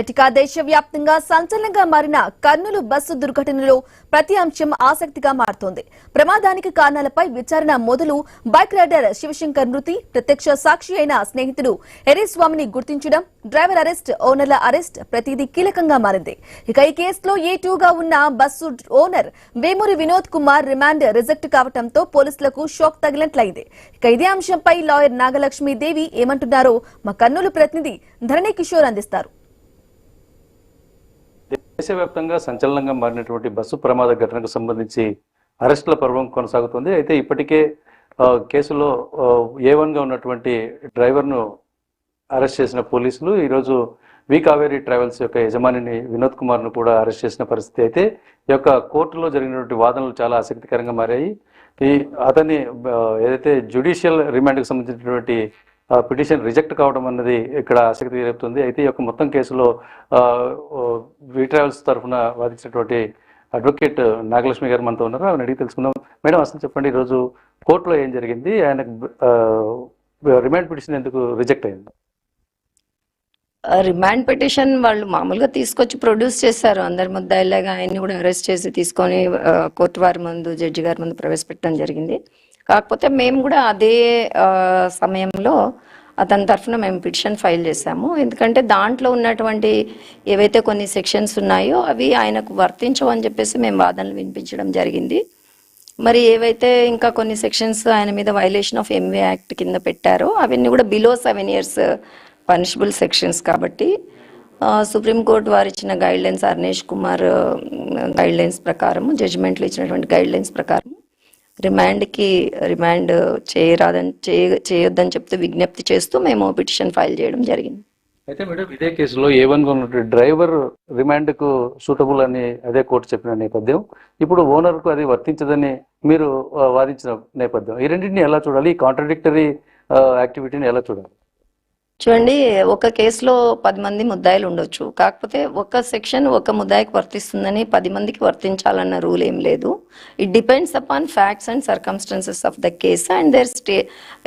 ఇక దేశవ్యాప్తంగా సంచలనంగా మారిన కర్నూలు బస్సు దుర్ఘటనలో ప్రతి అంశం ఆసక్తిగా మారుతోంది. ప్రమాదానికి కారణాలపై విచారణ మొదలు బైక్ రైడర్ శివశంకర్ మృతి, ప్రత్యక్ష సాక్షి అయిన స్నేహితుడు ఎరీస్వామిని గుర్తించడం, డ్రైవర్ అరెస్ట్, ఓనర్ల అరెస్ట్ ప్రతిదీ కీలకంగా మారింది. ఇక ఈ కేసులో A2గా ఉన్న bus owner Vemuri Vinod Kumar remand reject కావడంతో పోలీసులకు షాక్ తగిలినట్లయింది. ఇక ఇదే అంశంపై లాయర్ నాగలక్ష్మి దేవి ఏమంటున్నారో మా కర్నూలు ప్రతినిధి ధరణి కిషోర్ అందిస్తారు. దేశవ్యాప్తంగా సంచలనంగా మారినటువంటి బస్సు ప్రమాద ఘటనకు సంబంధించి అరెస్టుల పర్వం కొనసాగుతుంది. అయితే ఇప్పటికే కేసులో A1గా ఉన్నటువంటి డ్రైవర్ను అరెస్ట్ చేసిన పోలీసులు ఈరోజు వి కావేరీ ట్రావెల్స్ యొక్క యజమానిని వినోద్ కుమార్ను కూడా అరెస్ట్ చేసిన పరిస్థితి. అయితే ఈ యొక్క కోర్టులో జరిగినటువంటి వాదనలు చాలా ఆసక్తికరంగా మారాయి. అతని ఏదైతే జ్యుడిషియల్ రిమాండ్కి సంబంధించినటువంటి పిటిషన్ రిజెక్ట్ కావడం అన్నది ఇక్కడ ఆసక్తి రేపుతుంది. అయితే ఈ యొక్క మొత్తం కేసులో వి ట్రావెల్స్ తరఫున వాదించినటువంటి అడ్వకేట్ నాగలక్ష్మి గారు మనతో ఉన్నారు. ఆమెను అడిగి తెలుసుకుందాం. మేడం, అసలు చెప్పండి, ఈరోజు కోర్టులో ఏం జరిగింది? ఆయనకు రిమాండ్ పిటిషన్ ఎందుకు రిజెక్ట్ అయింది? రిమాండ్ పిటిషన్ వాళ్ళు మామూలుగా తీసుకొచ్చి ప్రొడ్యూస్ చేశారు. అందరి ముద్దాయిలాగా ఆయన్ని కూడా అరెస్ట్ చేసి తీసుకొని కోర్టు వారి ముందు, జడ్జి గారి ముందు ప్రవేశపెట్టడం జరిగింది. కాకపోతే మేము కూడా అదే సమయంలో అతని తరఫున మేము పిటిషన్ ఫైల్ చేశాము. ఎందుకంటే దాంట్లో ఉన్నటువంటి ఏవైతే కొన్ని సెక్షన్స్ ఉన్నాయో అవి ఆయనకు వర్తించవు అని చెప్పేసి మేము వాదనలు వినిపించడం జరిగింది. మరి ఏవైతే ఇంకా కొన్ని సెక్షన్స్ ఆయన మీద వైలేషన్ ఆఫ్ MV యాక్ట్ కింద పెట్టారో అవన్నీ కూడా బిలో 7 years పనిషబుల్ సెక్షన్స్ కాబట్టి సుప్రీంకోర్టు వారు ఇచ్చిన గైడ్లైన్స్, అర్నేష్ కుమార్ గైడ్లైన్స్ ప్రకారం, జడ్జిమెంట్లో ఇచ్చినటువంటి గైడ్లైన్స్ ప్రకారం రిమాండ్ చేయొద్దని చెప్తూ విజ్ఞప్తి చేస్తూ మేము పిటిషన్ ఫైల్ చేయడం జరిగింది. అయితే మేడం, ఇదే కేసులో A1గా ఉన్నటువంటి డ్రైవర్ రిమాండ్కు సూటబుల్ అని అదే కోర్టు చెప్పిన నేపథ్యం, ఇప్పుడు ఓనర్కు అది వర్తించదని మీరు వాదించిన నేపథ్యం, ఈ రెండింటిని ఎలా చూడాలి? ఈ కాంట్రడిక్టరీ యాక్టివిటీని ఎలా చూడాలి? చూడండి, ఒక కేసులో 10 మంది ముద్దాయిలు ఉండొచ్చు. కాకపోతే ఒక సెక్షన్ ఒక ముద్దాయికి వర్తిస్తుందని 10 మందికి వర్తించాలన్న రూల్ ఏం లేదు. It depends upon facts and circumstances of the case and there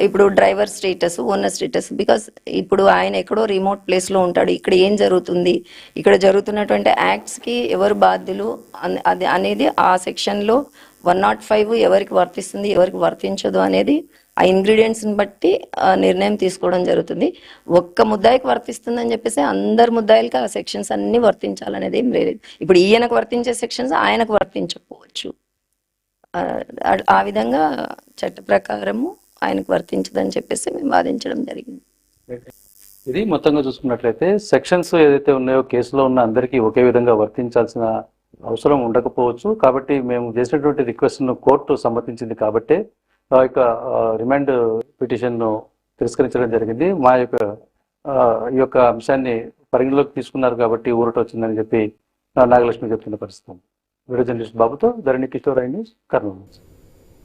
ఇప్పుడు driver status, owner status. Because ఇప్పుడు ఆయన ఎక్కడో రిమోట్ ప్లేస్లో ఉంటాడు, ఇక్కడ ఏం జరుగుతుంది, ఇక్కడ జరుగుతున్నటువంటి యాక్ట్స్కి ఎవరు బాధ్యులు అనేది ఆ సెక్షన్లో 105 ఎవరికి వర్తిస్తుంది, ఎవరికి వర్తించదు అనేది ఆ ఇంగ్రీడియంట్స్ని బట్టి నిర్ణయం తీసుకోవడం జరుగుతుంది. ఒక్క ముద్దాయికి వర్తిస్తుందని చెప్పేసి అందరు ముద్దాయిలకి ఆ సెక్షన్స్ అన్ని వర్తించాలనేది ఏం లేదు. ఇప్పుడు ఈయనకు వర్తించే సెక్షన్స్ ఆయనకు వర్తించకపోవచ్చు. ఆ విధంగా చట్ట ప్రకారము ఆయనకు వర్తించదని చెప్పేసి మేము వాదించడం జరిగింది. ఇది మొత్తంగా చూసుకున్నట్లయితే సెక్షన్స్ ఏదైతే ఉన్నాయో కేసులో ఉన్న అందరికీ ఒకే విధంగా వర్తించాల్సిన అవసరం ఉండకపోవచ్చు. కాబట్టి మేము చేసినటువంటి రిక్వెస్ట్ను కోర్టు సమ్మతించింది కాబట్టి ఆ యొక్క రిమాండ్ పిటిషన్ను తిరస్కరించడం జరిగింది. మా యొక్క ఈ యొక్క అంశాన్ని పరిగణలోకి తీసుకున్నారు కాబట్టి ఊరట వచ్చిందని చెప్పి నాగలక్ష్మి చెప్తున్న పరిస్థితి. వీడియో జర్నలిస్ట్ బాబుతో ధరణి కిషోర్, న్యూస్, కర్నూలు.